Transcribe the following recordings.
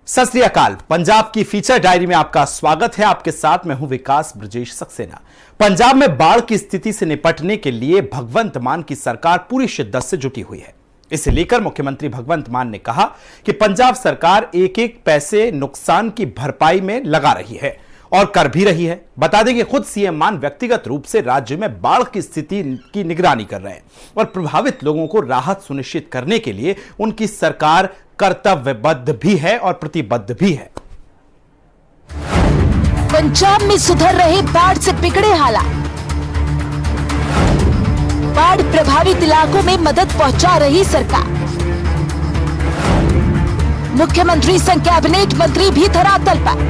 सत श्री अकाल। पंजाब की फीचर डायरी में आपका स्वागत है। आपके साथ मैं हूं विकास ब्रजेश सक्सेना। पंजाब में बाढ़ की स्थिति से निपटने के लिए भगवंत मान की सरकार पूरी शिद्दत से जुटी हुई है। इसे लेकर मुख्यमंत्री भगवंत मान ने कहा कि पंजाब सरकार एक एक पैसे नुकसान की भरपाई में लगा रही है और कर भी रही है। बता दें कि खुद सीएम मान व्यक्तिगत रूप से राज्य में बाढ़ की स्थिति की निगरानी कर रहे हैं और प्रभावित लोगों को राहत सुनिश्चित करने के लिए उनकी सरकार कर्तव्यबद्ध भी है और प्रतिबद्ध भी है। पंजाब में सुधर रहे बाढ़ से बिगड़े हालात। बाढ़ प्रभावित इलाकों में मदद पहुंचा रही सरकार। मुख्यमंत्री संग कैबिनेट मंत्री भी धरातल पर।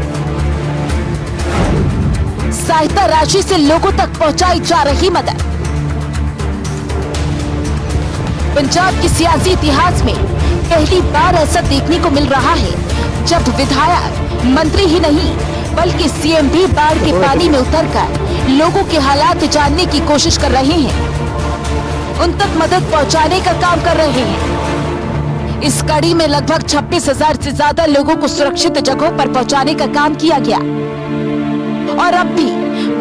सहायता राशि से लोगों तक पहुंचाई जा रही मदद। पंजाब के सियासी इतिहास में पहली बार ऐसा देखने को मिल रहा है जब विधायक मंत्री ही नहीं बल्कि सीएम भी बाढ़ के पानी में उतरकर लोगों के हालात जानने की कोशिश कर रहे हैं, उन तक मदद पहुंचाने का काम कर रहे हैं। इस कड़ी में लगभग 26,000 से ज्यादा लोगों को सुरक्षित जगहों पर पहुंचाने का काम किया गया और अब भी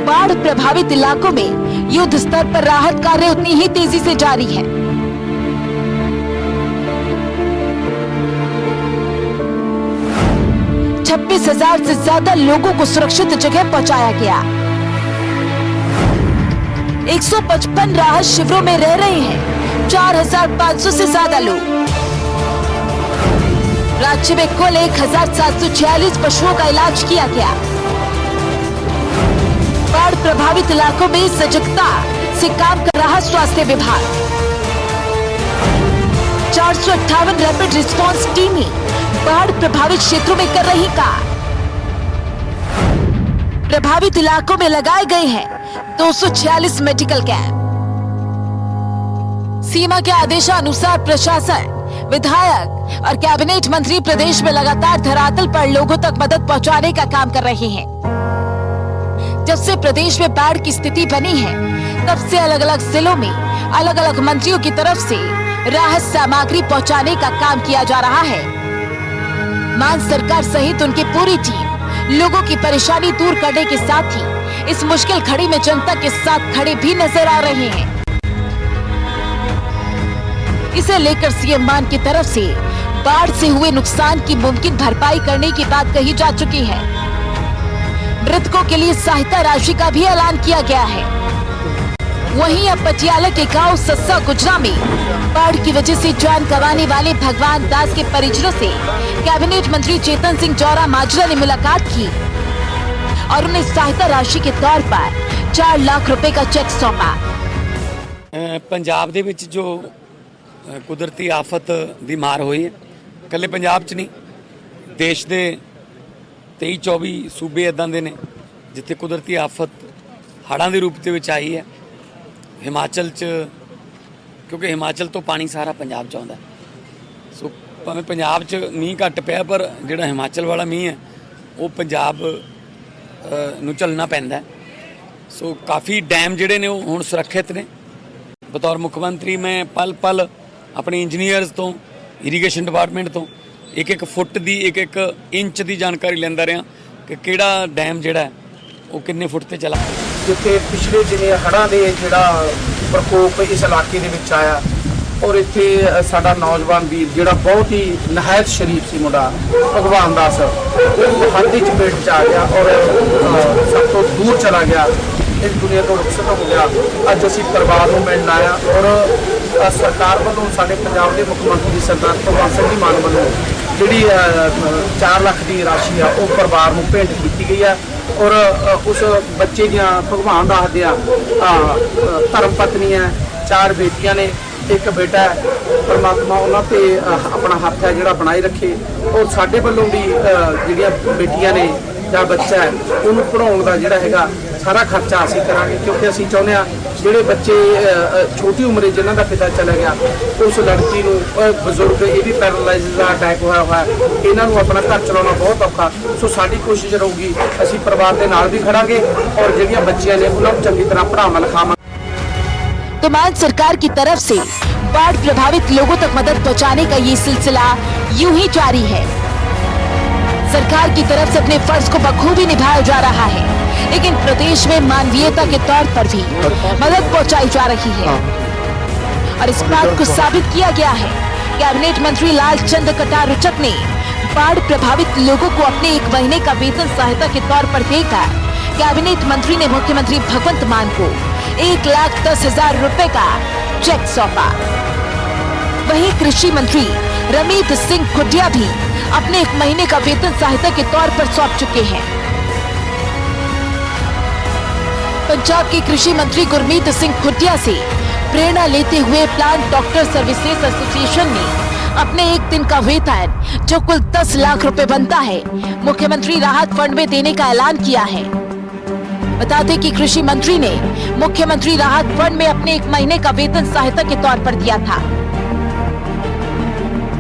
बाढ़ प्रभावित इलाकों में युद्ध स्तर पर राहत कार्य उतनी ही तेजी से जारी है। छब्बीस 26,000 से ज्यादा लोगों को सुरक्षित जगह पहुंचाया गया। 155 राहत शिविरों में रह रहे हैं 4,500 से ज्यादा लोग। राज्य में कुल 1,746 पशुओं का इलाज किया गया। बाढ़ प्रभावित इलाकों में सजगता से काम कर रहा स्वास्थ्य विभाग। 458 रैपिड रिस्पांस टीमें बाढ़ प्रभावित क्षेत्रों में कर रही काम। प्रभावित इलाकों में लगाए गए हैं 246 मेडिकल कैंप। सीमा के आदेशानुसार प्रशासन, विधायक और कैबिनेट मंत्री प्रदेश में लगातार धरातल पर लोगों तक मदद पहुंचाने का काम कर रहे हैं। जब से प्रदेश में बाढ़ की स्थिति बनी है तब से अलग अलग जिलों में अलग अलग मंत्रियों की तरफ से राहत सामग्री पहुंचाने का काम किया जा रहा है। मान सरकार सहित उनकी पूरी टीम लोगों की परेशानी दूर करने के साथ ही इस मुश्किल घड़ी में जनता के साथ खड़े भी नजर आ रहे हैं। इसे लेकर सीएम मान की तरफ से बाढ़ से हुए नुकसान की मुमकिन भरपाई करने की बात कही जा चुकी है। मृतकों के लिए सहायता राशि का भी ऐलान किया गया है। वहीं अब पटियाला के गांव सस्सा गुजरा में बाढ़ की वजह से जान गंवाने वाले भगवान दास के परिजनों से कैबिनेट मंत्री चेतन सिंह जौरा माजरा ने मुलाकात की और उन्हें सहायता राशि के तौर पर 4 लाख रुपए का चेक सौंपा। पंजाब दे विच जो कुदरती आफत दी मार हुई है, कल्ले पंजाब च नहीं, देश दे 23-24 सूबे इदां दे ने जिथे कुदरती आफत हड़ां दे रूप दे विच आई है। हिमाचल च, क्योंकि हिमाचल तो पानी सारा पंजाब च आउंदा, सो भावें पंजाब च मींह घट पिया पर जिहड़ा हिमाचल वाला मींह है वो पंजाब नूं झलना पैंदा है। सो काफ़ी डैम जिहड़े ने वो हुण सुरक्षित ने। बतौर मुख्यमंत्री मैं पल पल अपने इंजीनियर्स तो, इरीगेशन डिपार्टमेंट तो एक फुट दी, एक इंच की जानकारी लैंदा रहा कि किहड़ा डैम जिहड़ा है वो किन्ने फुट ते चला। जिथे पिछले दिने हड़ां दे जिहड़ा प्रकोप इस इलाके दे विच आया और इत्थे साडा नौजवान वीर जिहड़ा बहुत ही नहायत शरीफ सी मुंडा भगवान दास हड़ दी चपेट च आ गया और सब तो दूर चला गया, इस दुनिया तो रुखसत हो गया। अज असीं परिवार नूं मिलण आया और सरकार वालों साडे पंजाब दे मुख्यमंत्री सरदार भगवंत सिंह मान वालों जिहड़ी 4 लाख की राशि आ वो परिवार नूं भेंट की गई है और उस बच्चे दियां भगवान दास दियां धर्म पत्नियां 4 बेटियां ने, एक बेटा है। परमात्मा उन्हां ते अपना हत्थ है जिहड़ा बनाए रखे और साडे वल्लों भी जिहड़ियां बेटियां ने ਜਾਂ ਬੱਚਾ ਹੈ ਉਹਨੂੰ ਪੜਾਉਣ ਦਾ ਜਿਹੜਾ ਹੈਗਾ ਸਾਰਾ ਖਰਚਾ ਅਸੀਂ ਕਰਾਂਗੇ, ਕਿਉਂਕਿ ਅਸੀਂ ਚਾਹੁੰਦੇ ਆ ਜਿਹੜੇ ਬੱਚੇ ਛੋਟੀ ਉਮਰੇ ਜਿਨ੍ਹਾਂ ਦਾ ਪਿਤਾ ਚਲਾ ਗਿਆ ਉਸ ਲੜਕੀ ਨੂੰ ਬਜ਼ੁਰਗ ਇਹ ਵੀ ਪੈਰਾਲਾਈਜ਼ ਦਾ ਅਟੈਕ ਹੋਇਆ ਇਹਨਾਂ ਨੂੰ ਆਪਣਾ ਘਰ ਚਲਾਉਣਾ ਬਹੁਤ ਔਖਾ। ਸੋ ਸਾਡੀ ਕੋਸ਼ਿਸ਼ ਰਹੂਗੀ ਅਸੀਂ ਪਰਿਵਾਰ ਦੇ ਨਾਲ ਵੀ ਖੜਾਂਗੇ ਔਰ ਜਿਹੜੀਆਂ ਬੱਚੀਆਂ ਨੇ ਉਹਨਾਂ ਨੂੰ ਚੰਗੀ ਤਰ੍ਹਾਂ ਪੜ੍ਹਾਵਾਂ ਲਿਖਾਵਾਂ। तो मान सरकार की तरफ से बाढ़ प्रभावित लोगों तक मदद पहुंचाने का ये सिलसिला यूं ही जारी है। सरकार की तरफ से अपने फर्ज को बखूबी निभाया जा रहा है, लेकिन प्रदेश में मानवीयता के तौर पर भी मदद पहुंचाई जा रही है। और इस बात को साबित किया गया है। कैबिनेट मंत्री लालचंद कटारुचक ने बाढ़ प्रभावित लोगों को अपने 1 महीने का वेतन सहायता के तौर पर देकर कैबिनेट मंत्री ने मुख्यमंत्री भगवंत मान को 1,10,000 रुपए का चेक सौंपा। वहीं कृषि मंत्री रमेश सिंह खुडिया भी अपने 1 महीने का वेतन सहायता के तौर पर सौंप चुके हैं। पंजाब के कृषि मंत्री गुरमीत सिंह खुडिया से प्रेरणा लेते हुए प्लांट डॉक्टर सर्विसेज एसोसिएशन ने अपने 1 दिन का वेतन, जो कुल 10 लाख रुपए बनता है, मुख्यमंत्री राहत फंड में देने का ऐलान किया है। बता दें कि कृषि मंत्री ने मुख्यमंत्री राहत फंड में अपने 1 महीने का वेतन सहायता के तौर पर दिया था।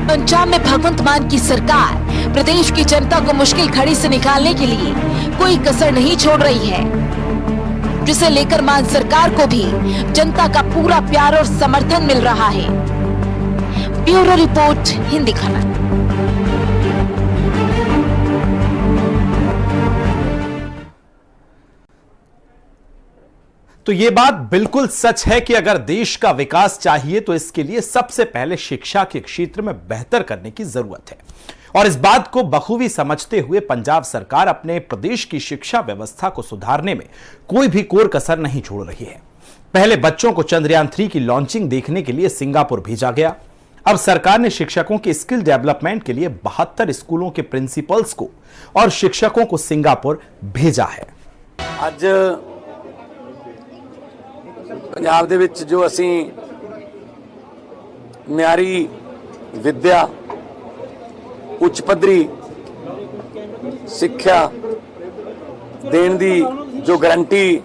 पंजाब में भगवंत मान की सरकार प्रदेश की जनता को मुश्किल घड़ी से निकालने के लिए कोई कसर नहीं छोड़ रही है, जिसे लेकर मान सरकार को भी जनता का पूरा प्यार और समर्थन मिल रहा है। ब्यूरो रिपोर्ट, हिंदी खबर। तो ये बात बिल्कुल सच है कि अगर देश का विकास चाहिए तो इसके लिए सबसे पहले शिक्षा के क्षेत्र में बेहतर करने की जरूरत है। और इस बात को बखूबी समझते हुए पंजाब सरकार अपने प्रदेश की शिक्षा व्यवस्था को सुधारने में कोई भी कोर कसर नहीं छोड़ रही है। पहले बच्चों को चंद्रयान 3 की लॉन्चिंग देखने के लिए सिंगापुर भेजा गया। अब सरकार ने शिक्षकों के स्किल डेवलपमेंट के लिए 72 स्कूलों के प्रिंसिपल्स को और शिक्षकों को सिंगापुर भेजा है। ਅੱਜ ਪੰਜਾਬ ਦੇ ਵਿੱਚ ਜੋ ਅਸੀਂ ਮਿਆਰੀ ਵਿਦਿਆ, ਉੱਚ ਪੱਧਰੀ ਸਿੱਖਿਆ ਦੇਣ ਦੀ ਜੋ ਗਾਰੰਟੀ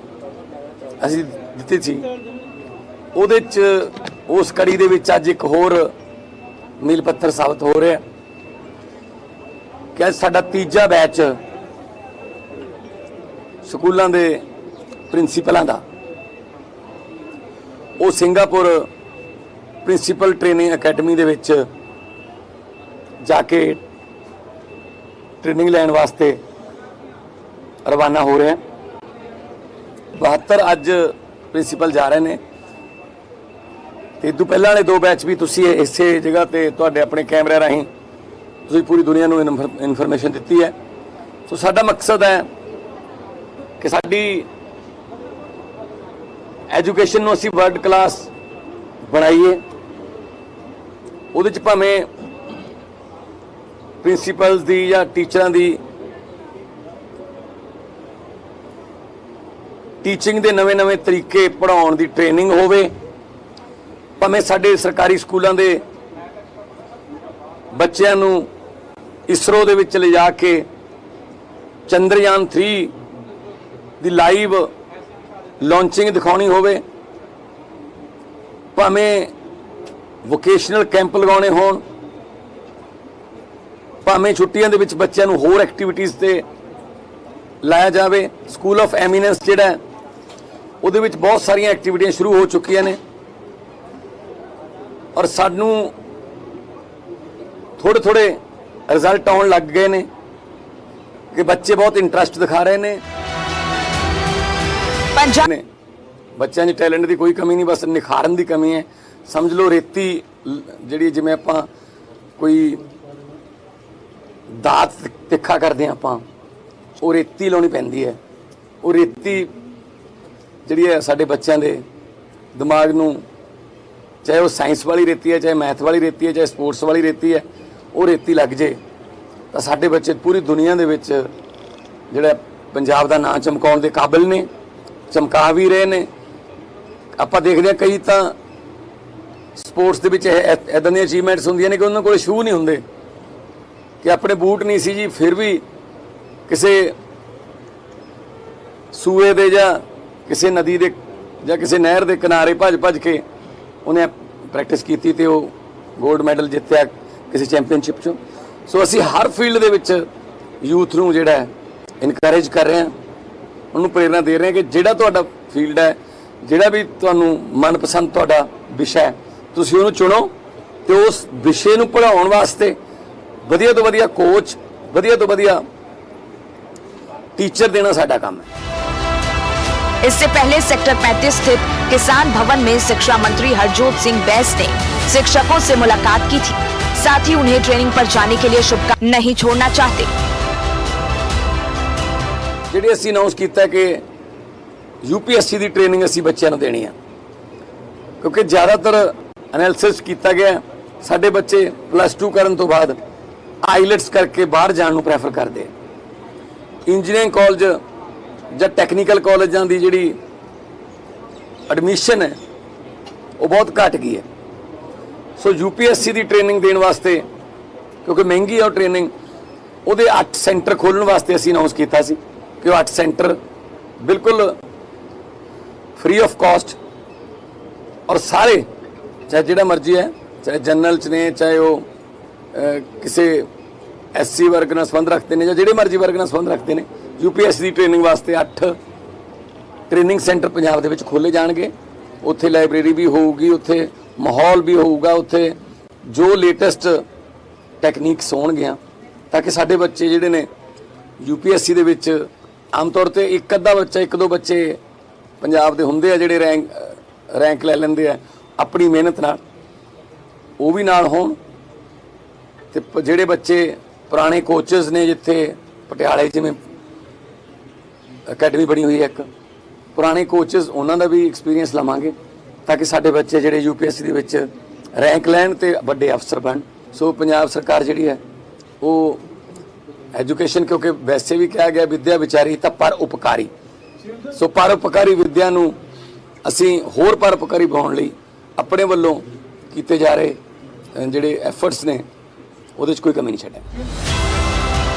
ਅਸੀਂ ਦਿੱਤੀ ਸੀ, ਉਹਦੇ 'ਚ ਉਸ ਕੜੀ ਦੇ ਵਿੱਚ ਅੱਜ ਇੱਕ ਹੋਰ ਮੀਲ ਪੱਥਰ ਸਾਬਤ ਹੋ ਰਿਹਾ ਕਿ ਅੱਜ ਸਾਡਾ ਤੀਜਾ ਬੈਚ ਸਕੂਲਾਂ ਦੇ ਪ੍ਰਿੰਸੀਪਲਾਂ ਦਾ ਉਹ ਸਿੰਗਾਪੁਰ ਪ੍ਰਿੰਸੀਪਲ ਟ੍ਰੇਨਿੰਗ ਅਕੈਡਮੀ ਦੇ ਵਿੱਚ ਜਾ ਕੇ ਟ੍ਰੇਨਿੰਗ ਲੈਣ ਵਾਸਤੇ ਰਵਾਨਾ ਹੋ ਰਿਹਾ। 72 ਅੱਜ ਪ੍ਰਿੰਸੀਪਲ ਜਾ ਰਹੇ ਨੇ ਤੇ ਇਦੋਂ ਪਹਿਲਾਂ ਵਾਲੇ 2 ਬੈਚ ਵੀ ਤੁਸੀਂ ਇਸੇ ਜਗ੍ਹਾ ਤੇ ਤੁਹਾਡੇ ਆਪਣੇ ਕੈਮਰੇ ਰਾਹੀਂ ਤੁਸੀਂ ਪੂਰੀ ਦੁਨੀਆ ਨੂੰ ਇਨਫੋਰਮੇਸ਼ਨ ਦਿੱਤੀ ਹੈ। ਸੋ ਸਾਡਾ ਮਕਸਦ ਹੈ ਕਿ ਸਾਡੀ ਐਜੂਕੇਸ਼ਨ ਨੂੰ ਅਸੀਂ ਵਰਲਡ ਕਲਾਸ ਬਣਾਈਏ। ਉਹਦੇ 'ਚ ਭਾਵੇਂ ਪ੍ਰਿੰਸੀਪਲਸ ਦੀ ਜਾਂ ਟੀਚਰਾਂ ਦੀ ਟੀਚਿੰਗ ਦੇ ਨਵੇਂ-ਨਵੇਂ ਤਰੀਕੇ ਪੜ੍ਹਾਉਣ ਦੀ ਟ੍ਰੇਨਿੰਗ ਹੋਵੇ, ਭਾਵੇਂ ਸਾਡੇ ਸਰਕਾਰੀ ਸਕੂਲਾਂ ਦੇ ਬੱਚਿਆਂ ਨੂੰ ਇਸਰੋ ਦੇ ਵਿੱਚ ਲਿਜਾ ਕੇ ਚੰਦਰਯਾਨ 3 ਦੀ ਲਾਈਵ ਲਾਂਚਿੰਗ ਦਿਖਾਉਣੀ ਹੋਵੇ, ਭਾਵੇਂ ਵੋਕੇਸ਼ਨਲ ਕੈਂਪ ਲਗਾਉਣੇ ਹੋਣ, ਭਾਵੇਂ ਛੁੱਟੀਆਂ ਦੇ ਵਿੱਚ ਬੱਚਿਆਂ ਨੂੰ ਹੋਰ ਐਕਟੀਵਿਟੀਜ਼ ਤੇ ਲਾਇਆ ਜਾਵੇ। ਸਕੂਲ ਆਫ ਐਮੀਨੈਂਸ ਜਿਹੜਾ ਉਹਦੇ ਵਿੱਚ ਬਹੁਤ ਸਾਰੀਆਂ ਐਕਟੀਵਿਟੀਆਂ ਸ਼ੁਰੂ ਹੋ ਚੁੱਕੀਆਂ ਨੇ ਔਰ ਸਾਨੂੰ ਥੋੜੇ ਰਿਜ਼ਲਟ ਆਉਣ ਲੱਗ ਗਏ ਨੇ ਕਿ ਬੱਚੇ ਬਹੁਤ ਇੰਟਰਸਟ ਦਿਖਾ ਰਹੇ ਨੇ। ਬੱਚਿਆਂ 'ਚ ਟੈਲੈਂਟ ਦੀ ਕੋਈ ਕਮੀ ਨਹੀਂ, ਬਸ ਨਿਖਾਰਨ ਦੀ ਕਮੀ ਹੈ। ਸਮਝ ਲਓ ਰੇਤੀ ਜਿਹੜੀ ਜਿਵੇਂ ਆਪਾਂ ਕੋਈ ਦਾਤ ਤਿੱਖਾ ਕਰਦੇ ਆਪਾਂ, ਉਹ ਰੇਤੀ ਲਾਉਣੀ ਪੈਂਦੀ ਹੈ। ਉਹ ਰੇਤੀ ਜਿਹੜੀ ਹੈ ਸਾਡੇ ਬੱਚਿਆਂ ਦੇ ਦਿਮਾਗ ਨੂੰ, ਚਾਹੇ ਉਹ ਸਾਇੰਸ ਵਾਲੀ ਰੇਤੀ ਹੈ, ਚਾਹੇ ਮੈਥ ਵਾਲੀ ਰੇਤੀ ਹੈ, ਚਾਹੇ ਸਪੋਰਟਸ ਵਾਲੀ ਰੇਤੀ ਹੈ, ਉਹ ਰੇਤੀ ਲੱਗ ਜੇ ਤਾਂ ਸਾਡੇ ਬੱਚੇ ਪੂਰੀ ਦੁਨੀਆ ਦੇ ਵਿੱਚ ਜਿਹੜਾ ਪੰਜਾਬ ਦਾ ਨਾਂ ਚਮਕਾਉਣ ਦੇ ਕਾਬਿਲ ਨੇ, ਚਮਕਾ ਵੀ ਰਹੇ ਨੇ। ਆਪਾਂ ਦੇਖਦੇ ਹਾਂ ਕਈ ਤਾਂ ਸਪੋਰਟਸ ਦੇ ਵਿੱਚ ਇੱਦਾਂ ਦੀਆਂ ਅਚੀਵਮੈਂਟਸ ਹੁੰਦੀਆਂ ਨੇ ਕਿ ਉਹਨਾਂ ਕੋਲ ਸ਼ੂ ਨਹੀਂ ਹੁੰਦੇ, ਕਿ ਆਪਣੇ ਬੂਟ ਨਹੀਂ ਸੀ ਜੀ, ਫਿਰ ਵੀ ਕਿਸੇ ਸੂਏ ਦੇ ਜਾਂ ਕਿਸੇ ਨਦੀ ਦੇ ਜਾਂ ਕਿਸੇ ਨਹਿਰ ਦੇ ਕਿਨਾਰੇ ਭੱਜ ਕੇ ਉਹਨੇ ਪ੍ਰੈਕਟਿਸ ਕੀਤੀ ਤੇ ਉਹ ਗੋਲਡ ਮੈਡਲ ਜਿੱਤਿਆ ਕਿਸੇ ਚੈਂਪੀਅਨਸ਼ਿਪ 'ਚੋਂ। ਸੋ ਅਸੀਂ ਹਰ ਫੀਲਡ ਦੇ ਵਿੱਚ ਯੂਥ ਨੂੰ ਜਿਹੜਾ ਇਨਕਰੇਜ ਕਰ ਰਹੇ ਹਾਂ, ਉਹਨੂੰ ਪ੍ਰੇਰਨਾ ਦੇ ਰਹੇ ਹਾਂ ਕਿ ਜਿਹੜਾ ਤੁਹਾਡਾ ਫੀਲਡ ਹੈ, ਜਿਹੜਾ ਵੀ ਤੁਹਾਨੂੰ ਮਨਪਸੰਦ ਤੁਹਾਡਾ ਵਿਸ਼ਾ ਹੈ, ਤੁਸੀਂ ਉਹਨੂੰ ਚੁਣੋ ਤੇ ਉਸ ਵਿਸ਼ੇ ਨੂੰ ਪੜ੍ਹਾਉਣ ਵਾਸਤੇ ਵਧੀਆ ਤੋਂ ਵਧੀਆ ਕੋਚ, ਵਧੀਆ ਤੋਂ ਵਧੀਆ टीचर देना साडा काम है। इससे पहले सेक्टर 35 स्थित किसान भवन में शिक्षा मंत्री हरजोत सिंह बैस ने शिक्षकों से मुलाकात की थी। साथ ही उन्हें ट्रेनिंग पर जाने के लिए शुभकामनाएं नहीं छोड़ना चाहते। जिहड़ी असीं अनाउंस कीता कि यूपीएससी की ट्रेनिंग असीं बच्चों को देनी है, क्योंकि ज़्यादातर एनालिसिस किया गया साडे बच्चे +2 करन तो बाद आईलैट्स करके बाहर जाने को प्रैफर करते हैं। इंजीनियरिंग कॉलेज ਜਾਂ टैक्नीकल कॉलेजों की जी एडमिशन है वो बहुत घट गई है। सो यूपीएससी की ट्रेनिंग देने वास्ते, क्योंकि महंगी है ट्रेनिंग, वो 8 सेंटर खोलने वास्ते असीं अनाउंस किया सी कि 8 सेंटर बिल्कुल फ्री ऑफ कॉस्ट, और सारे चाहे जिहड़ा मर्जी है, चाहे जनरल च ने, चाहे वो किसी SC वर्ग नाल संबंध रखते हैं, जिहड़े मर्जी वर्ग नाल संबंध रखते हैं, यूपीएससी की ट्रेनिंग वास्ते 8 ट्रेनिंग सेंटर पंजाब दे विच खोले जाणगे। उत्थे लाइब्रेरी भी होगी, उत्थे माहौल भी होगा, उत्थे जो लेटेस्ट टैक्नीक्स होणगियां, ताकि साडे बच्चे जिहड़े ने यूपीएससी दे विच आम तौर ते एक अद्धा बच्चा, 1-2 बच्चे पंजाब दे हुंदे आ जिहड़े रैंक लै लैंदे आ अपनी मेहनत नाल, वो भी नाल होण। ते जिहड़े बच्चे पुराने कोचेस ने, जिथे पटियाले जिवें अकैडमी बनी हुई है एक, पुराने कोचेस उन्हों का भी एक्सपीरियंस लवांगे, ताकि साडे बच्चे जिहड़े यूपीएससी दे विच रैंक लैण ते वड्डे अफसर बन। सो पंजाब सरकार जिहड़ी है वो एजुकेशन, क्योंकि वैसे भी कहा गया विद्या विचारी तो पर उपकारी, सो पर उपकारी विद्या नूं असीं होर पर उपकारी बनाउण लई अपने वल्लों कीते जा रहे जिहड़े एफर्ट्स ने ਉਹਦੇ 'ਚ कोई कमी नहीं छड्डिया।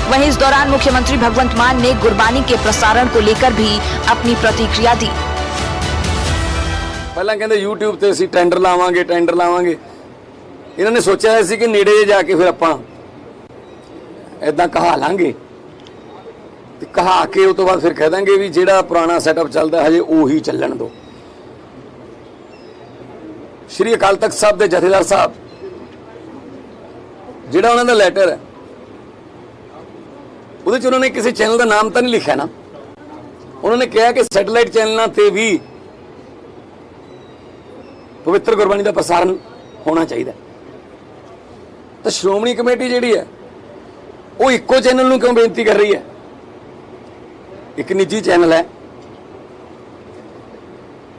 वहीं इस दौरान मुख्यमंत्री भगवंत मान ने गुरबानी के प्रसारण को लेकर भी अपनी प्रतिक्रिया दी। पहला कहते यूट्यूब ते असीं टेंडर लावांगे, इन्होंने सोचा है कि नेड़े जाके फिर आपां इदां कहा लांगे, ते कहा के उस तो बाद फिर कह देंगे भी जिहड़ा पुराना सैटअप चलदा हजे उही ਚੱਲਣ दो। श्री अकाल तख्त साहब दे जथेदार साहब जिहड़ा उन्होंने लैटर है ਉਹਦੇ 'ਚ उन्होंने किसी चैनल का नाम तो नहीं लिखा ना, उन्होंने कहा कि सैटेलाइट चैनलों पर भी पवित्र गुरबाणी का प्रसारण होना चाहिए। तो श्रोमणी कमेटी जिहड़ी है वो इक्को चैनल नूं क्यों बेनती कर रही है? एक निजी चैनल है,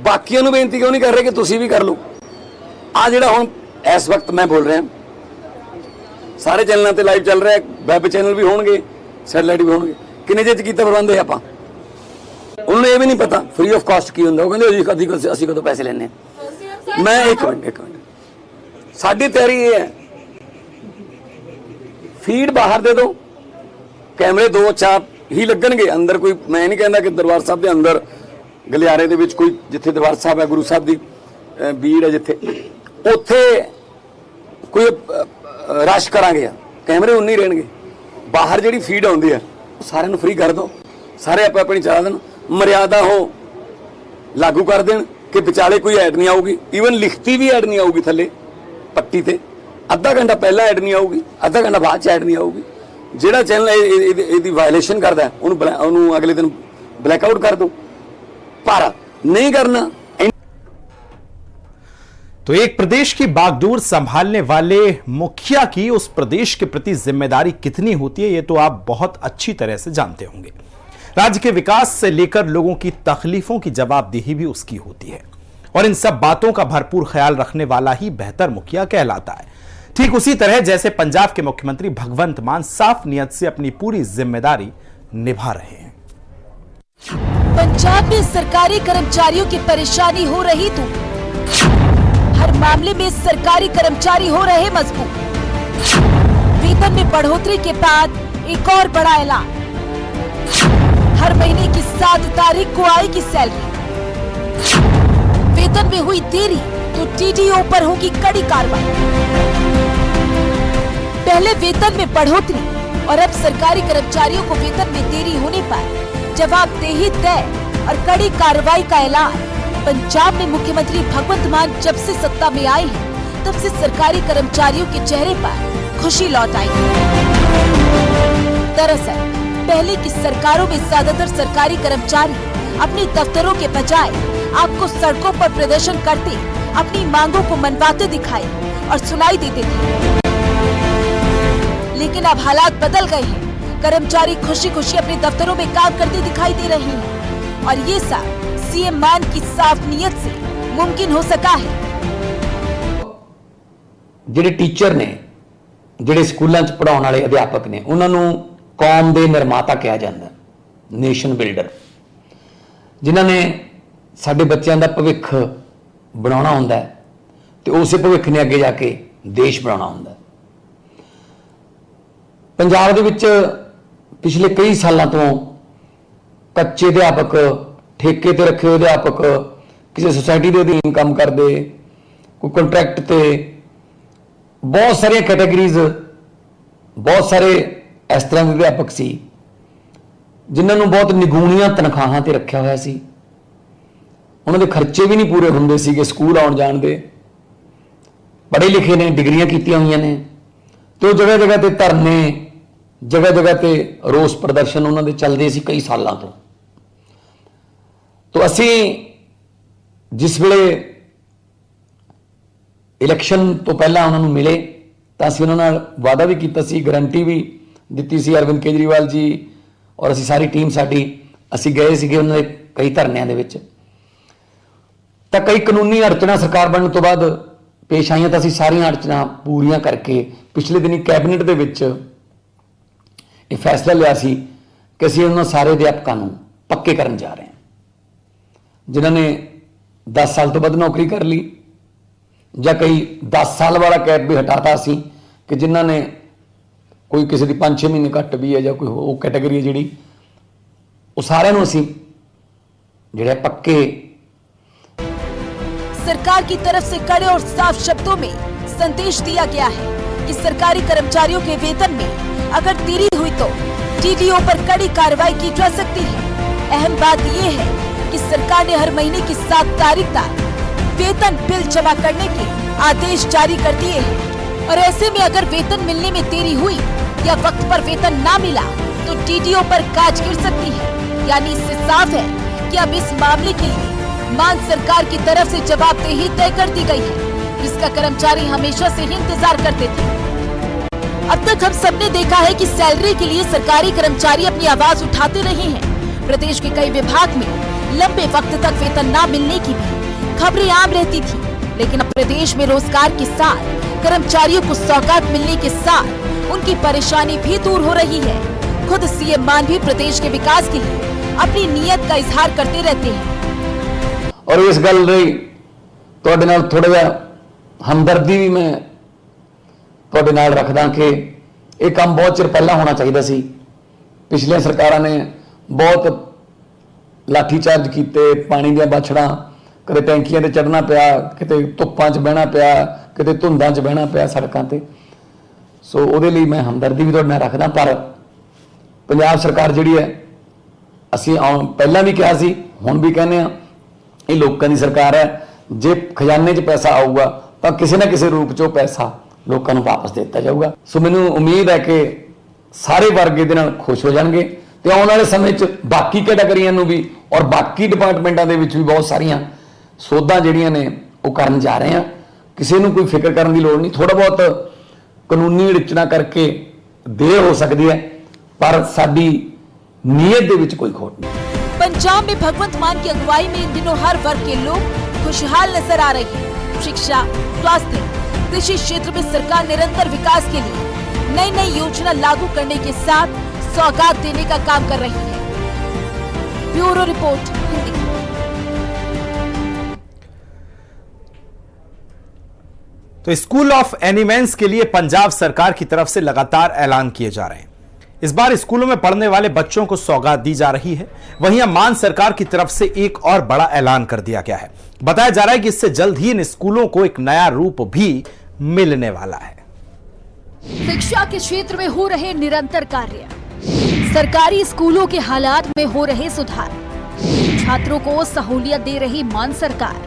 बाकियों नूं बेनती क्यों नहीं कर रहे कि तुसीं भी कर लो? आ जिहड़ा हुण इस वक्त मैं बोल रहा सारे चैनलों पर लाइव चल रहा है, वैब चैनल भी होणगे, सैटेलाइट भी होणगे। किन्ने जे कीता प्रबंध है आपां? उन्होंने ये भी नहीं पता फ्री ऑफ कॉस्ट की हुंदा। वो कहंदे असीं कदों पैसे लैने। मैं एक मिनट साडी तैयारी ये है, फीड बाहर दे दो, कैमरे 2-4 ही लगणगे अंदर। कोई मैं नहीं कहता कि दरबार साहब के अंदर गलियारे दे विच कोई जिथे दरबार साहब है, गुरु साहब की भीड़ है, जिथे उत्थे कोई रश करांगे, कैमरे उन्ने ही रहणगे। बाहर जिहड़ी फीड आउंदी है सारिआं नूं फ्री कर दो, सारे आप अपनी चला देण, मर्यादा हो लागू कर देण कि विचाले कोई ऐड नहीं आऊगी। ईवन लिखती भी ऐड नहीं आऊगी, थले पट्टी ते अद्धा घंटा पहला ऐड नहीं आऊगी, अद्धा घंटा बाद ऐड नहीं आऊगी। जिहड़ा चैनल इहदी वायलेशन करदा है उहनूं अगले दिन ब्लैकआउट कर दो, पर नहीं करना। तो एक प्रदेश की बागडोर संभालने वाले मुखिया की उस प्रदेश के प्रति जिम्मेदारी कितनी होती है, ये तो आप बहुत अच्छी तरह से जानते होंगे। राज्य के विकास से लेकर लोगों की तकलीफों की जवाबदेही भी उसकी होती है, और इन सब बातों का भरपूर ख्याल रखने वाला ही बेहतर मुखिया कहलाता है। ठीक उसी तरह जैसे पंजाब के मुख्यमंत्री भगवंत मान साफ नियत से अपनी पूरी जिम्मेदारी निभा रहे हैं। पंजाब में सरकारी कर्मचारियों की परेशानी हो रही तो हर मामले में सरकारी कर्मचारी हो रहे मजबूत। वेतन में बढ़ोतरी के बाद एक और बड़ा ऐलान, हर महीने की 7 तारीख को आएगी सैलरी। वेतन में हुई देरी तो टीडीओ पर होगी कड़ी कार्रवाई। पहले वेतन में बढ़ोतरी और अब सरकारी कर्मचारियों को वेतन में देरी होने पर जवाबदेही तय और कड़ी कार्रवाई का ऐलान। पंजाब में मुख्यमंत्री भगवंत मान जब से सत्ता में आए हैं तब से सरकारी कर्मचारियों के चेहरे पर खुशी लौट आई। दरअसल पहले की सरकारों में ज्यादातर सरकारी कर्मचारी अपने दफ्तरों के बजाय आपको सड़कों पर प्रदर्शन करते, अपनी मांगों को मनवाते दिखाई और सुनाई देते थे। लेकिन अब हालात बदल गए हैं। कर्मचारी खुशी खुशी अपने दफ्तरों में काम करते दिखाई दे रहे हैं और ये सब सीएम मान की साफ नीयत से मुमकिन हो सका है। ਜਿਹੜੇ ਟੀਚਰ ਨੇ, ਜਿਹੜੇ ਸਕੂਲਾਂ 'ਚ ਪੜਾਉਣ ਵਾਲੇ ਅਧਿਆਪਕ ਨੇ, ਉਹਨਾਂ ਨੂੰ ਕੌਮ ਦੇ ਨਿਰਮਾਤਾ ਕਿਹਾ ਜਾਂਦਾ, ਨੇਸ਼ਨ ਬਿਲਡਰ, ਜਿਨ੍ਹਾਂ ਨੇ ਸਾਡੇ ਬੱਚਿਆਂ ਦਾ ਭਵਿੱਖ ਬਣਾਉਣਾ ਹੁੰਦਾ ਹੈ ਤੇ ਉਸੇ ਭਵਿੱਖ ਨੇ ਅੱਗੇ ਜਾ ਕੇ ਦੇਸ਼ ਬਣਾਉਣਾ ਹੁੰਦਾ ਹੈ। ਪੰਜਾਬ ਦੇ ਵਿੱਚ ਪਿਛਲੇ ਕਈ ਸਾਲਾਂ ਤੋਂ ਕੱਚੇ ਅਧਿਆਪਕ, ਠੇਕੇ ਤੇ ਰੱਖੇ ਹੋਏ ਅਧਿਆਪਕ, ਕਿਸੇ ਸੁਸਾਇਟੀ ਦੇ ਅਧੀਨ ਕੰਮ ਕਰਦੇ, ਕੋਈ ਕੰਟਰੈਕਟ ਤੇ, ਬਹੁਤ ਸਾਰੀਆਂ ਕੈਟਾਗਰੀਜ਼, ਬਹੁਤ ਸਾਰੇ ਇਸ ਤਰ੍ਹਾਂ ਦੇ ਅਧਿਆਪਕ ਸੀ ਜਿਨ੍ਹਾਂ ਨੂੰ ਬਹੁਤ ਨਿਗੂਣੀਆਂ ਤਨਖਾਹਾਂ ਤੇ ਰੱਖਿਆ ਹੋਇਆ ਸੀ। ਉਹਨਾਂ ਦੇ ਖਰਚੇ ਵੀ ਨਹੀਂ ਪੂਰੇ ਹੁੰਦੇ ਸੀਗੇ ਸਕੂਲ ਆਉਣ ਜਾਣ ਦੇ। ਪੜ੍ਹੇ ਲਿਖੇ ਨੇ, ਡਿਗਰੀਆਂ ਕੀਤੀਆਂ ਹੋਈਆਂ ਨੇ, ਤੇ ਉਹ ਜਗ੍ਹਾ ਜਗ੍ਹਾ ਤੇ ਧਰਨੇ, ਜਗ੍ਹਾ ਜਗ੍ਹਾ ਤੇ ਰੋਸ ਪ੍ਰਦਰਸ਼ਨ ਉਹਨਾਂ ਦੇ ਚੱਲਦੇ ਸੀ ਕਈ ਸਾਲਾਂ ਤੋਂ। तो ਅਸੀਂ ਜਿਸ ਵੇਲੇ ਇਲੈਕਸ਼ਨ ਤੋਂ ਪਹਿਲਾਂ ਉਹਨਾਂ ਨੂੰ ਮਿਲੇ ਤਾਂ ਅਸੀਂ ਉਹਨਾਂ ਨਾਲ ਵਾਅਦਾ ਵੀ ਕੀਤਾ ਸੀ, ਗਾਰੰਟੀ ਵੀ ਦਿੱਤੀ ਸੀ ਅਰਵਿੰਦ ਕੇਜਰੀਵਾਲ ਜੀ ਔਰ ਅਸੀਂ ਸਾਰੀ ਟੀਮ ਸਾਡੀ, ਅਸੀਂ ਗਏ ਸੀਗੇ ਉਹਨਾਂ ਦੇ ਕਈ ਧਰਨਿਆਂ ਦੇ ਵਿੱਚ। ਤਾਂ ਕਈ ਕਾਨੂੰਨੀ ਅੜਚਣਾਂ ਸਰਕਾਰ ਬਣਨ ਤੋਂ ਬਾਅਦ ਪੇਸ਼ ਆਈਆਂ ਤਾਂ ਅਸੀਂ ਸਾਰੀਆਂ ਅੜਚਣਾਂ ਪੂਰੀਆਂ ਕਰਕੇ ਪਿਛਲੇ ਦਿਨੀ ਕੈਬਨਿਟ ਦੇ ਵਿੱਚ ਇਹ ਫੈਸਲਾ ਲਿਆ ਸੀ ਕਿ ਅਸੀਂ ਉਹਨਾਂ ਸਾਰੇ ਅਧਿਆਪਕਾਂ ਨੂੰ ਪੱਕੇ ਕਰਨ ਜਾ ਰਹੇ ਹਾਂ ਜਿਨ੍ਹਾਂ ਨੇ 10 ਸਾਲ ਤੋਂ ਵੱਧ ਨੌਕਰੀ ਕਰ ਲਈ, ਜਾਂ ਕਈ 10 ਸਾਲ ਵਾਲਾ ਕੈਪ ਵੀ ਹਟਾਤਾ ਸੀ ਕਿ ਜਿਨ੍ਹਾਂ ਨੇ ਕੋਈ ਕਿਸੇ ਦੀ 5-6 ਮਹੀਨੇ ਘੱਟ ਵੀ ਹੈ ਜਾਂ ਕੋਈ ਉਹ ਕੈਟਾਗਰੀ ਹੈ ਜਿਹੜੀ, ਉਹ ਸਾਰਿਆਂ ਨੂੰ ਅਸੀਂ ਜਿਹੜੇ पक्के। सरकार की तरफ से कड़े और साफ शब्दों में संदेश दिया गया है कि सरकारी कर्मचारियों के वेतन में अगर देरी हुई तो टीडीओ पर कड़ी कार्रवाई की जा सकती है। अहम बात यह है कि सरकार ने हर महीने की 7 तारीख तक वेतन बिल जमा करने के आदेश जारी कर दिए हैं और ऐसे में अगर वेतन मिलने में देरी हुई या वक्त पर वेतन ना मिला तो टीडीओ पर गाज गिर सकती है। यानी इससे साफ है कि अब इस मामले के लिए मान सरकार की तरफ से जवाबदेही तय कर दी गई है, जिसका कर्मचारी हमेशा से ही इंतजार करते थे। अब तक हम सबने देखा है कि सैलरी के लिए सरकारी कर्मचारी अपनी आवाज उठाते रहे हैं। प्रदेश के कई विभाग में लंबे वक्त तक वेतन न मिलने की भी खबरें आम रहती थी, लेकिन अब प्रदेश में रोजगार के साथ कर्मचारियों को सौगात मिलने के साथ उनकी परेशानी भी दूर हो रही है। खुद सीएम मान भी प्रदेश के विकास के लिए अपनी नीयत का इजहार करते रहते हैं। और इस गल ਲਈ ਤੁਹਾਡੇ ਨਾਲ ਥੋੜਾ ਜਿਹਾ ਹਮਦਰਦੀ ਵੀ ਮੈਂ ਤੁਹਾਡੇ ਨਾਲ ਰੱਖਦਾ ਕਿ ਇਹ ਕੰਮ ਬਹੁਤ ਚਿਰ ਪਹਿਲਾਂ ਹੋਣਾ ਚਾਹੀਦਾ ਸੀ। ਪਿਛਲੀਆਂ ਸਰਕਾਰਾਂ ਨੇ ਬਹੁਤ ਲਾਠੀ ਚਾਰਜ ਕੀਤੇ, ਪਾਣੀ ਦੀਆਂ ਬਾਛੜਾਂ, ਕਦੇ ਟੈਂਕੀਆਂ ਤੇ ਚੜਨਾ ਪਿਆ, ਕਿਤੇ ਧੁੱਪਾਂ 'ਚ ਬਹਿਣਾ ਪਿਆ, ਕਿਤੇ ਧੁੰਦਾਂ 'ਚ ਬਹਿਣਾ ਪਿਆ ਸੜਕਾਂ ਤੇ। ਸੋ ਉਹਦੇ ਲਈ ਮੈਂ ਹਮਦਰਦੀ ਵੀ ਤੁਹਾਡੇ ਨਾਲ ਰੱਖਦਾ। ਪਰ ਪੰਜਾਬ ਸਰਕਾਰ ਜਿਹੜੀ ਹੈ, ਅਸੀਂ ਪਹਿਲਾਂ ਵੀ ਕਿਹਾ ਸੀ, ਹੁਣ ਵੀ ਕਹਿੰਦੇ ਆ, ਇਹ ਲੋਕਾਂ ਦੀ ਸਰਕਾਰ ਹੈ। ਜੇ ਖਜ਼ਾਨੇ 'ਚ ਪੈਸਾ ਆਊਗਾ ਤਾਂ ਕਿਸੇ ਨਾ ਕਿਸੇ ਰੂਪ 'ਚ ਉਹ ਪੈਸਾ ਲੋਕਾਂ ਨੂੰ ਵਾਪਸ ਦਿੱਤਾ ਜਾਊਗਾ। ਸੋ ਮੈਨੂੰ ਉਮੀਦ ਹੈ ਕਿ ਸਾਰੇ ਵਰਗ ਇਹਦੇ ਨਾਲ ਖੁਸ਼ ਹੋ ਜਾਣਗੇ ਤੇ ਆਉਣ ਵਾਲੇ ਸਮੇਂ 'ਚ ਬਾਕੀ ਕੈਟਾਗਰੀਆਂ ਨੂੰ ਵੀ ਔਰ ਬਾਕੀ ਡਿਪਾਰਟਮੈਂਟਾਂ ਦੇ ਵਿੱਚ ਵੀ ਬਹੁਤ ਸਾਰੀਆਂ ਸੋਧਾਂ ਜਿਹੜੀਆਂ ਨੇ ਉਹ ਕਰਨ ਜਾ ਰਹੇ ਹਾਂ। ਕਿਸੇ ਨੂੰ ਕੋਈ ਫਿਕਰ ਕਰਨ ਦੀ ਲੋੜ ਨਹੀਂ। ਥੋੜਾ ਬਹੁਤ ਕਾਨੂੰਨੀ ਅੜਚਣਾ ਕਰਕੇ ਦੇਰ ਹੋ ਸਕਦੀ ਹੈ, ਪਰ ਸਾਡੀ ਨੀयत ਦੇ ਵਿੱਚ ਕੋਈ ਖੋਟ नहीं। पंजाब में भगवंत मान की अगुवाई में इन दिनों हर वर्ग के लोग खुशहाल नजर आ रहे हैं। शिक्षा, स्वास्थ्य, कृषि क्षेत्र में सरकार निरंतर विकास के लिए नई नई योजना लागू करने के साथ सौगात देने का काम कर रही है। Bureau report, Hindi. तो स्कूल ऑफ एनिमेंस के लिए पंजाब सरकार की तरफ से लगातार ऐलान किए जा रहे हैं। इस बार स्कूलों में पढ़ने वाले बच्चों को सौगात दी जा रही है। वहीं अब मान सरकार की तरफ से एक और बड़ा ऐलान कर दिया गया है। बताया जा रहा है कि इससे जल्द ही इन स्कूलों को एक नया रूप भी मिलने वाला है। शिक्षा के क्षेत्र में हो रहे निरंतर कार्य, सरकारी स्कूलों के हालात में हो रहे सुधार, छात्रों को सहूलियत दे रही मान सरकार,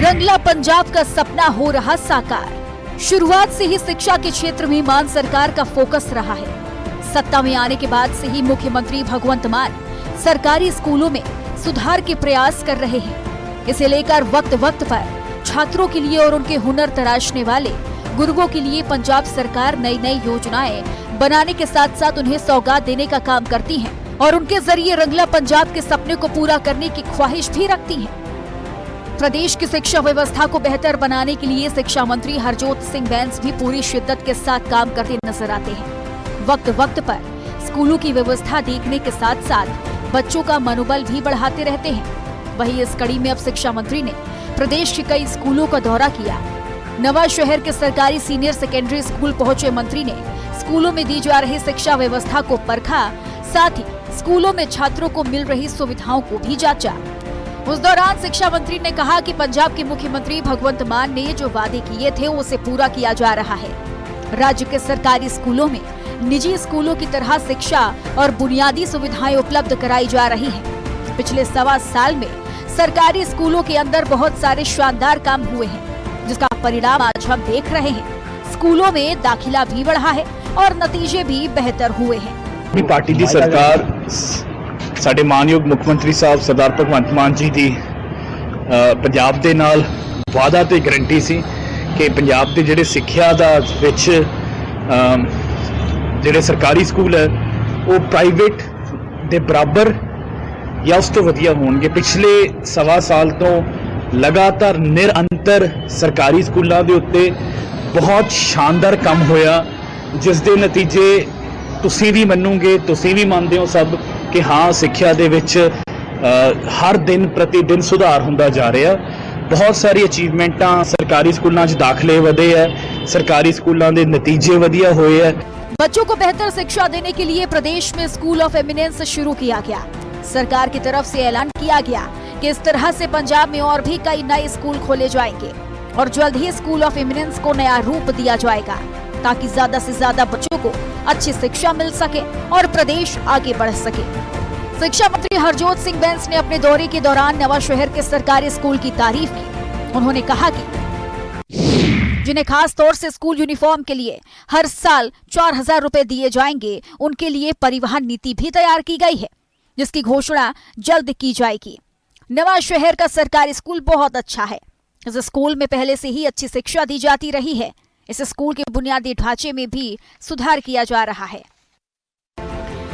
रंगला पंजाब का सपना हो रहा साकार। शुरुआत से ही शिक्षा के क्षेत्र में मान सरकार का फोकस रहा है। सत्ता में आने के बाद से ही मुख्यमंत्री भगवंत मान सरकारी स्कूलों में सुधार के प्रयास कर रहे हैं। इसे लेकर वक्त वक्त पर छात्रों के लिए और उनके हुनर तराशने वाले गुरुओं के लिए पंजाब सरकार नई नई योजनाएं बनाने के साथ साथ उन्हें सौगात देने का काम करती है और उनके जरिए रंगला पंजाब के सपने को पूरा करने की ख्वाहिश भी रखती है। प्रदेश की शिक्षा व्यवस्था को बेहतर बनाने के लिए शिक्षा मंत्री हरजोत सिंह बैंस भी पूरी शिद्दत के साथ काम करते नजर आते हैं। वक्त वक्त पर स्कूलों की व्यवस्था देखने के साथ साथ बच्चों का मनोबल भी बढ़ाते रहते हैं। वहीं इस कड़ी में अब शिक्षा मंत्री ने प्रदेश के कई स्कूलों का दौरा किया। नवा शहर के सरकारी सीनियर सेकेंडरी स्कूल पहुंचे मंत्री ने स्कूलों में दी जा रही शिक्षा व्यवस्था को परखा, साथ ही स्कूलों में छात्रों को मिल रही सुविधाओं को भी जांचा। उस दौरान शिक्षा मंत्री ने कहा कि पंजाब के मुख्यमंत्री भगवंत मान ने जो वादे किए थे उसे पूरा किया जा रहा है। राज्य के सरकारी स्कूलों में निजी स्कूलों की तरह शिक्षा और बुनियादी सुविधाएं उपलब्ध कराई जा रही हैं। पिछले 1.25 साल में सरकारी स्कूलों के अंदर बहुत सारे शानदार काम हुए हैं, जिसका परिणाम आज हम देख रहे हैं। स्कूलों में दाखिला भी बढ़ा है और नतीजे भी बेहतर हुए हैं। पार्टी की सरकार ਸਾਡੇ ਮਾਨਯੋਗ ਮੁੱਖ ਮੰਤਰੀ ਸਾਹਿਬ ਸਰਦਾਰ ਭਗਵੰਤ ਮਾਨ ਜੀ ਦੀ ਪੰਜਾਬ ਦੇ ਨਾਲ ਵਾਅਦਾ ਤੇ ਗਰੰਟੀ ਸੀ ਕਿ ਪੰਜਾਬ ਦੇ ਜਿਹੜੇ ਸਿੱਖਿਆ ਦਾ ਵਿੱਚ ਜਿਹੜੇ ਸਰਕਾਰੀ ਸਕੂਲ ਹੈ ਉਹ ਪ੍ਰਾਈਵੇਟ ਦੇ ਬਰਾਬਰ ਜਾਂ ਉਸ ਤੋਂ ਵਧੀਆ ਹੋਣਗੇ। ਪਿਛਲੇ 1.25 ਸਾਲ ਤੋਂ ਲਗਾਤਾਰ ਨਿਰੰਤਰ ਸਰਕਾਰੀ ਸਕੂਲਾਂ ਦੇ ਉੱਤੇ ਬਹੁਤ ਸ਼ਾਨਦਾਰ ਕੰਮ ਹੋਇਆ, ਜਿਸ ਦੇ ਨਤੀਜੇ ਤੁਸੀਂ ਵੀ ਮੰਨੋਗੇ, ਤੁਸੀਂ ਵੀ ਮੰਨਦੇ ਹੋ ਸਭ ਕਿ ਹਾਂ ਸਿੱਖਿਆ ਦੇ ਵਿੱਚ ਹਰ ਦਿਨ ਪ੍ਰਤੀ ਦਿਨ ਸੁਧਾਰ ਹੁੰਦਾ ਜਾ ਰਿਹਾ। ਬਹੁਤ ਸਾਰੀ ਅਚੀਵਮੈਂਟਾਂ ਸਰਕਾਰੀ ਸਕੂਲਾਂ 'ਚ ਦਾਖਲੇ ਵਧੇ ਹੈ, ਸਰਕਾਰੀ ਸਕੂਲਾਂ ਦੇ ਨਤੀਜੇ ਵਧੀਆ ਹੋਏ ਹੈ। बच्चों को बेहतर शिक्षा देने के लिए प्रदेश में स्कूल ऑफ एमिनेंस शुरू किया गया। सरकार की तरफ से ऐलान किया गया कि इस तरह से पंजाब में और भी कई नए स्कूल खोले जाएंगे और जल्द ही स्कूल ऑफ एमिनेंस को नया रूप दिया जाएगा, ताकि ज्यादा से ज्यादा बच्चों को अच्छी शिक्षा मिल सके और प्रदेश आगे बढ़ सके। शिक्षा मंत्री हरजोत सिंह बैंस ने अपने दौरे के दौरान नवा शहर के सरकारी स्कूल की तारीफ की। उन्होंने कहा कि जिन्हें खास तौर से स्कूल यूनिफॉर्म के लिए हर साल 4,000 रुपए दिए जाएंगे, उनके लिए परिवहन नीति भी तैयार की गई है, जिसकी घोषणा जल्द की जाएगी। नवा शहर का सरकारी स्कूल बहुत अच्छा है। इस स्कूल में पहले से ही अच्छी शिक्षा दी जाती रही है। इस स्कूल के बुनियादी ढांचे में भी सुधार किया जा रहा है।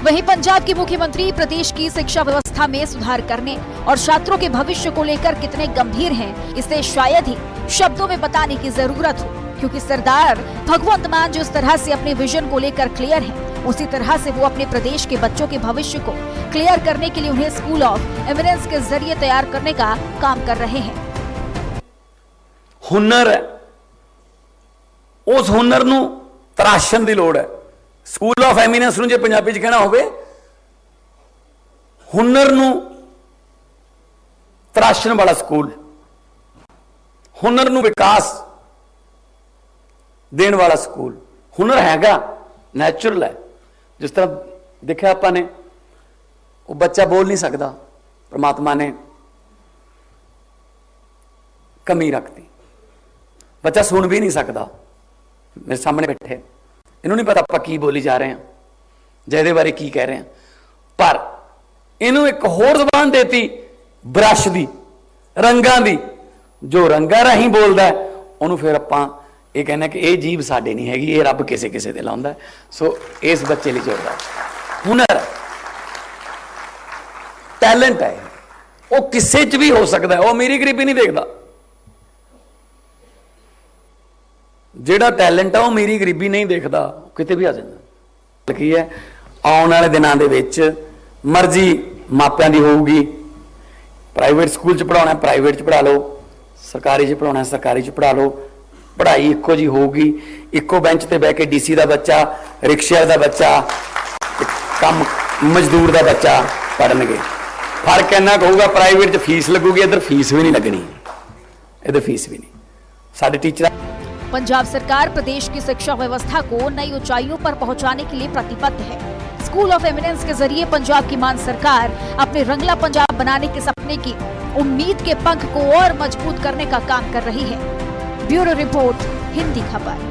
वहीं पंजाब के मुख्यमंत्री प्रदेश की शिक्षा व्यवस्था में सुधार करने और छात्रों के भविष्य को लेकर कितने गंभीर हैं, इसे शायद ही शब्दों में बताने की जरूरत हो, क्योंकि सरदार भगवंत मान जो इस तरह से अपने विजन को लेकर क्लियर हैं, उसी तरह से वो अपने प्रदेश के बच्चों के भविष्य को क्लियर करने के लिए उन्हें स्कूल ऑफ एमिनेंस के जरिए तैयार करने का काम कर रहे हैं। हुनर है, उस हुनर नूं तराशण दी लोड़ है। स्कूल ऑफ एमिनेंस नूं जे पंजाबी च कहना होवे, हुनर नूं तराशण वाला स्कूल, हुनर नूं विकास देण वाला स्कूल। हुनर हैगा, नैचुरल है। जिस तरह देखा आपां ने, वो बच्चा बोल नहीं सकता, परमात्मा ने कमी रखती। बच्चा सुन भी नहीं सकता। मेरे सामने बैठे, इन्हों नहीं पता आप की बोली जा रहे हैं, जयदे बारे की कह रहे हैं, पर इन्हों एक होर जबान देती ब्रश दी, रंगां दी। जो रंगा राही बोलता है उन्होंने फिर आपां ये कहना कि ये जीभ साडे नहीं हैगी, ये रब किसे किसे दे लाउंदा है। सो इस बच्चे लिए जोड़दा हुनर, टैलेंट है, वो किसे च भी हो सकता है। वो अमीरी गरीबी नहीं देखता। ਜਿਹੜਾ ਟੈਲੈਂਟ ਆ ਉਹ ਮੇਰੀ ਗਰੀਬੀ ਨਹੀਂ ਦੇਖਦਾ, ਕਿਤੇ ਵੀ ਆ ਜਾਂਦਾ। ਕੀ ਹੈ, ਆਉਣ ਵਾਲੇ ਦਿਨਾਂ ਦੇ ਵਿੱਚ ਮਰਜ਼ੀ ਮਾਪਿਆਂ ਦੀ ਹੋਊਗੀ। ਪ੍ਰਾਈਵੇਟ ਸਕੂਲ 'ਚ ਪੜਾਉਣਾ ਪ੍ਰਾਈਵੇਟ 'ਚ ਪੜਾ ਲਓ, ਸਰਕਾਰੀ 'ਚ ਪੜਾਉਣਾ ਸਰਕਾਰੀ 'ਚ ਪੜਾ ਲਓ। ਪੜ੍ਹਾਈ ਇੱਕੋ ਜੀ ਹੋਊਗੀ। ਇੱਕੋ ਬੈਂਚ ਤੇ ਬਹਿ ਕੇ ਡੀਸੀ ਦਾ ਬੱਚਾ, ਰਿਕਸ਼ਾ ਦਾ ਬੱਚਾ, ਕੰਮ ਮਜ਼ਦੂਰ ਦਾ ਬੱਚਾ ਪੜਨਗੇ। ਫਰਕ ਇੰਨਾ ਕਹੂਗਾ, ਪ੍ਰਾਈਵੇਟ 'ਚ ਫੀਸ ਲੱਗੂਗੀ, ਇੱਧਰ ਫੀਸ ਵੀ ਨਹੀਂ ਲੱਗਣੀ, ਇੱਧਰ ਫੀਸ भी नहीं। साढ़े टीचर। पंजाब सरकार प्रदेश की शिक्षा व्यवस्था को नई ऊंचाइयों पर पहुंचाने के लिए प्रतिबद्ध है। स्कूल ऑफ एमिनेंस के जरिए पंजाब की मान सरकार अपने रंगला पंजाब बनाने के सपने की उम्मीद के पंख को और मजबूत करने का काम कर रही है। ब्यूरो रिपोर्ट, हिंदी खबर।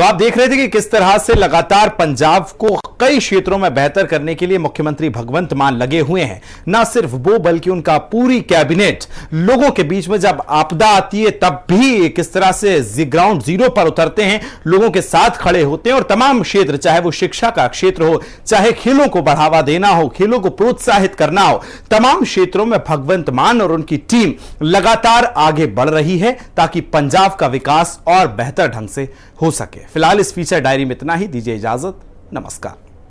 तो आप देख रहे थे कि किस तरह से लगातार पंजाब को कई क्षेत्रों में बेहतर करने के लिए मुख्यमंत्री भगवंत मान लगे हुए हैं। न सिर्फ वो बल्कि उनका पूरी कैबिनेट लोगों के बीच में जब आपदा आती है तब भी किस तरह से ग्राउंड जीरो पर उतरते हैं, लोगों के साथ खड़े होते हैं और तमाम क्षेत्र, चाहे वो शिक्षा का क्षेत्र हो, चाहे खेलों को बढ़ावा देना हो, खेलों को प्रोत्साहित करना हो, तमाम क्षेत्रों में भगवंत मान और उनकी टीम लगातार आगे बढ़ रही है ताकि पंजाब का विकास और बेहतर ढंग से हो सके। फिलहाल इस फीचर डायरी में इतना ही। दीजिए इजाजत, नमस्कार।